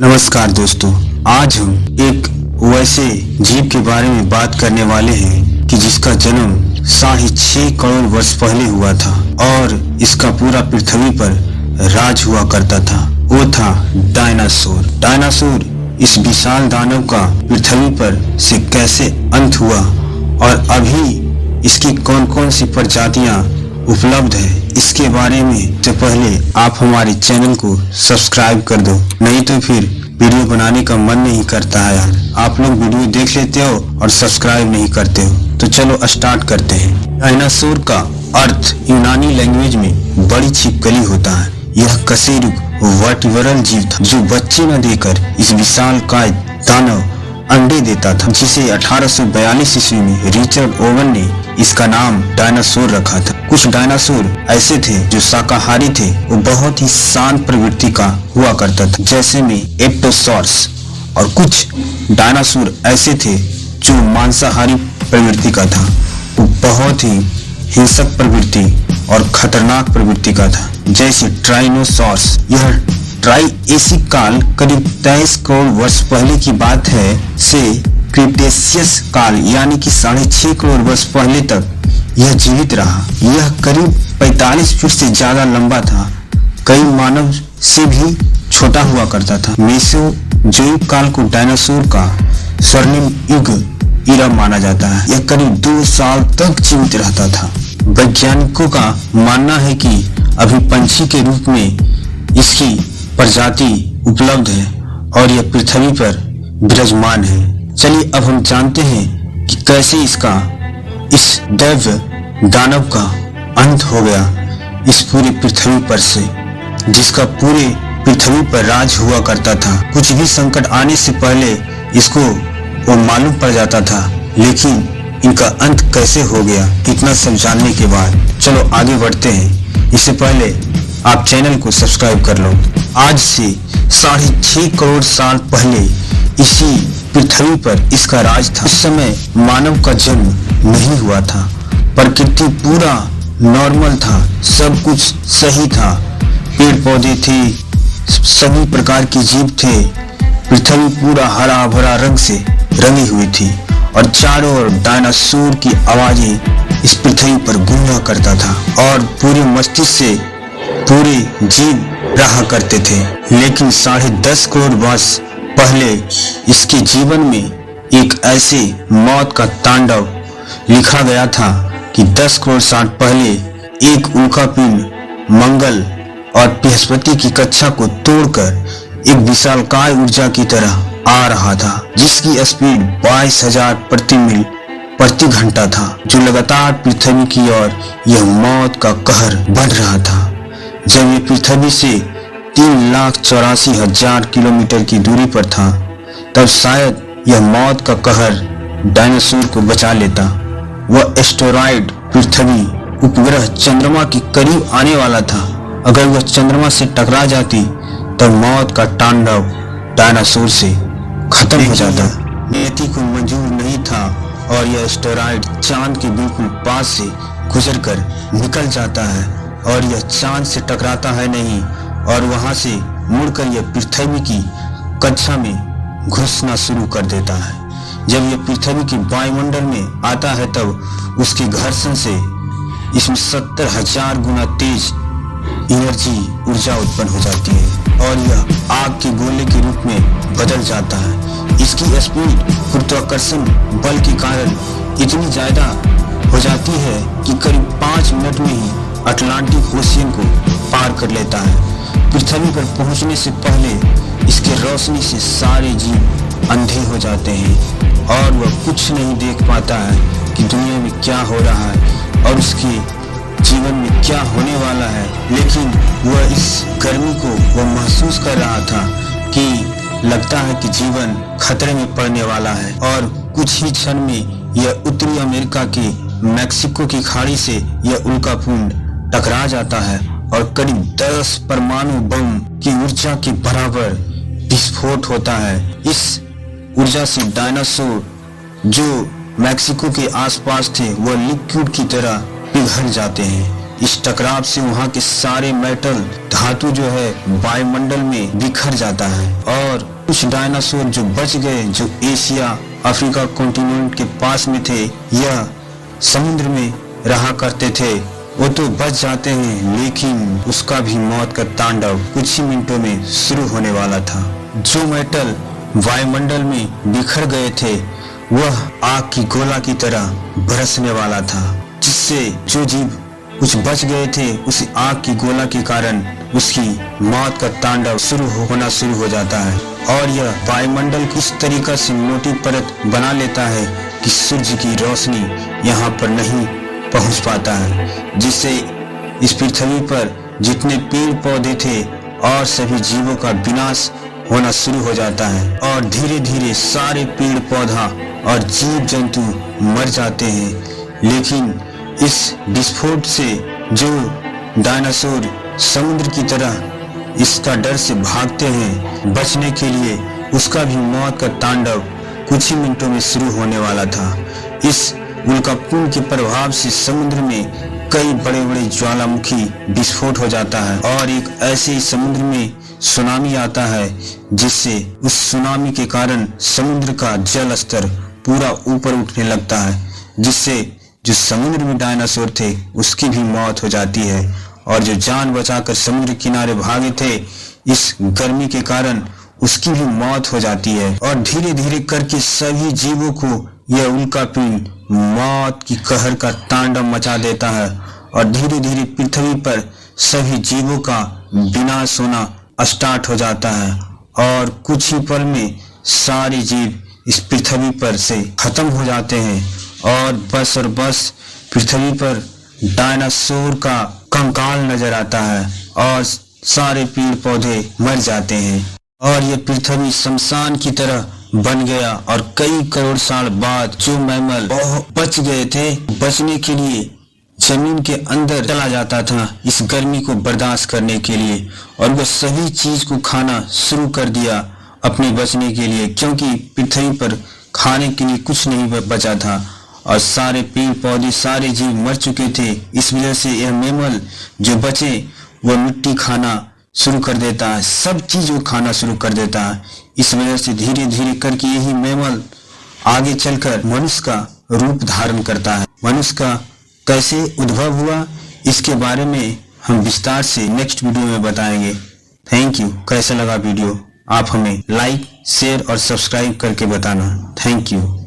नमस्कार दोस्तों, आज हम एक वैसे जीव के बारे में बात करने वाले हैं कि जिसका जन्म 6.5 करोड़ वर्ष पहले हुआ था और इसका पूरा पृथ्वी पर राज हुआ करता था। वो था डायनासोर। डायनासोर इस विशाल दानव का पृथ्वी पर से कैसे अंत हुआ और अभी इसकी कौन कौन सी प्रजातियां उपलब्ध है, इसके बारे में से पहले आप हमारे चैनल को सब्सक्राइब कर दो, नहीं तो फिर वीडियो बनाने का मन नहीं करता है यार। आप लोग वीडियो देख लेते हो और सब्सक्राइब नहीं करते हो। तो चलो स्टार्ट करते हैं। डायनासोर का अर्थ यूनानी लैंग्वेज में बड़ी छिपकली होता है। यह कशेरुक वर्टिब्रल जीव था जो बच्चे न देकर इस विशाल काय दानव अंडे देता था, जिसे 1842 ईस्वी में रिचर्ड ओवन ने इसका नाम डायनासोर रखा था। कुछ डायनासोर ऐसे थे जो शाकाहारी थे, वो बहुत ही शांत प्रवृत्ति का हुआ करता था, जैसे में एप्टोसॉर्स, और कुछ डायनासोर ऐसे थे जो मांसाहारी प्रवृत्ति का था, वो बहुत ही हिंसक प्रवृत्ति और खतरनाक प्रवृत्ति का था, जैसे ट्राइनोसॉर्स। यह ट्राइएसिक काल करीब 23 करोड़ वर्ष पहले की बात है से क्रिटेशियस काल यानी कि 6.5 करोड़ वर्ष पहले तक यह जीवित रहा। यह करीब 45 फीट से ज्यादा लंबा था, कई मानव से भी छोटा हुआ करता था। मेसोजोइक काल को डायनासोर का स्वर्णिम युग इरा माना जाता है। यह करीब 2 साल तक जीवित रहता था। वैज्ञानिकों का मानना है कि अभी पंछी के रूप में इसकी प्रजाति उपलब्ध है और यह पृथ्वी पर विराजमान है। चलिए अब हम जानते हैं कि कैसे इस दैव्य दानव का अंत हो गया इस पूरे पृथ्वी पर से, जिसका पूरे पृथ्वी पर राज हुआ करता था। कुछ भी संकट आने से पहले इसको वो मालूम पड़ जाता था, लेकिन इनका अंत कैसे हो गया इतना सब जानने के बाद चलो आगे बढ़ते हैं। इससे पहले आप चैनल को सब्सक्राइब कर लो। आज से 6.5 करोड़ साल पहले इसी पृथ्वी पर इसका राज था। उस समय मानव का जन्म नहीं हुआ था, प्रकृति पूरा नॉर्मल था, सब कुछ सही था, पेड़ पौधे थे, सभी प्रकार के जीव थे, पृथ्वी पूरा हरा भरा रंग से रंगी हुई थी और चारों ओर डायनासोर की आवाजें इस पृथ्वी पर गूंजा करता था और पूरे मस्तिष्क से पूरे जीव रहा करते थे। लेकिन 10.5 करोड़ वर्ष पहले इसके जीवन में एक ऐसे मौत का तांडव लिखा गया था कि 10 करोड़ साल पहले एक उल्कापिंड मंगल और बृहस्पति की कक्षा को तोड़कर एक विशालकाय ऊर्जा की तरह आ रहा था, जिसकी स्पीड 22,000 प्रति मील प्रति घंटा था, जो लगातार पृथ्वी की ओर यह मौत का कहर बढ़ रहा था। जब ये पृथ्वी से 3,84,000 किलोमीटर की दूरी पर था, तब शायद यह मौत का कहर डायनासोर को बचा लेता। वह एस्टेरॉयड पृथ्वी उपग्रह चंद्रमा के करीब आने वाला था। अगर वह चंद्रमा से टकरा जाती तब मौत का तांडव डायनासोर से खत्म हो जाता। नियति को मंजूर नहीं था और यह एस्टेरॉयड चांद के बिल्कुल पास से गुजरकर निकल जाता है और यह चांद से टकराता है नहीं, और वहां से मुड़कर यह पृथ्वी की कक्षा में घुसना शुरू कर देता है। जब यह पृथ्वी के वायुमंडल में आता है तब उसके घर्षण से इसमें 70,000 गुना तेज ऊर्जा उत्पन्न हो जाती है और यह आग के गोले के रूप में बदल जाता है। इसकी स्पीड गुरुत्वाकर्षण बल के कारण इतनी ज्यादा हो जाती है कि करीब 5 मिनट में ही अटलांटिक ओशियन को पार कर लेता है। पृथ्वी पर पहुंचने से पहले इसके रोशनी से सारे जीव अंधे हो जाते हैं और वह कुछ नहीं देख पाता है कि दुनिया में क्या हो रहा है और उसके जीवन में क्या होने वाला है। लेकिन वह इस गर्मी को वह महसूस कर रहा था कि लगता है कि जीवन खतरे में पड़ने वाला है, और कुछ ही क्षण में यह उत्तरी अमेरिका के मैक्सिको की खाड़ी से यह उल्कापिंड टकरा जाता है और करीब 10 परमाणु बम की ऊर्जा के बराबर विस्फोट होता है। इस ऊर्जा से डायनासोर जो मैक्सिको के आसपास थे वह लिक्विड की तरह पिघल जाते हैं। इस टकराव से वहां के सारे मेटल धातु जो है वायुमंडल में बिखर जाता है और कुछ डायनासोर जो बच गए, जो एशिया अफ्रीका कॉन्टिनेंट के पास में थे या समुद्र में रहा करते थे, वो तो बच जाते हैं, लेकिन उसका भी मौत का तांडव कुछ ही मिनटों में शुरू होने वाला था। जो मेटल वायुमंडल में बिखर गए थे वह आग की गोला की तरह बरसने वाला था, जिससे जो जीव कुछ बच गए थे उस आग की गोला के कारण उसकी मौत का तांडव होना शुरू हो जाता है। और यह वायुमंडल किस तरीका से मोटी परत बना लेता है कि सूर्य की रोशनी यहाँ पर नहीं पहुँच पाता है, जिससे इस पृथ्वी पर जितने पेड़ पौधे थे और सभी जीवों का विनाश होना शुरू हो जाता है और धीरे धीरे सारे पेड़ पौधा और जीव जंतु मर जाते हैं। लेकिन इस विस्फोट से जो डायनासोर समुद्र की तरह इसका डर से भागते हैं, बचने के लिए उसका भी मौत का तांडव कुछ ही मिनटों में शुरू होने वाला था। इस उल्कापिंड के प्रभाव से समुद्र में कई बड़े बड़े ज्वालामुखी विस्फोट हो जाता है और एक ऐसे ही समुद्र में सुनामी आता है, जिससे उस सुनामी के कारण समुद्र का जल स्तर पूरा ऊपर उठने लगता है, जिससे जो समुद्र में डायनासोर थे उसकी भी मौत हो जाती है और जो जान बचाकर समुद्र किनारे भागे थे इस गर्मी के कारण उसकी भी मौत हो जाती है। और धीरे धीरे करके सभी जीवों को यह उल्कापिंड मौत की कहर का तांडव मचा देता है और धीरे धीरे पृथ्वी पर सभी जीवों का विनाश होना स्टार्ट हो जाता है और कुछ ही पल में सारे जीव इस पृथ्वी पर से खत्म हो जाते हैं और बस पृथ्वी पर डायनासोर का कंकाल नजर आता है और सारे पेड़ पौधे मर जाते हैं और ये पृथ्वी शमशान की तरह बन गया। और कई करोड़ साल बाद जो मैमल बच गए थे, बचने के लिए जमीन के अंदर चला जाता था इस गर्मी को बर्दाश्त करने के लिए और वह सभी चीज को खाना शुरू कर दिया अपने बचने के लिए, क्योंकि पृथ्वी पर खाने के लिए कुछ नहीं बचा था और सारे पेड़ पौधे सारे जीव मर चुके थे। इस वजह से यह मैमल जो बचे वह मिट्टी खाना शुरू कर देता है, सब चीज वो खाना शुरू कर देता है। इस वजह से धीरे धीरे करके यही मैमल आगे चलकर मनुष्य का रूप धारण करता है। मनुष्य का कैसे उद्भव हुआ इसके बारे में हम विस्तार से नेक्स्ट वीडियो में बताएंगे। Thank you. कैसा लगा वीडियो आप हमें लाइक शेयर और सब्सक्राइब करके बताना। Thank you.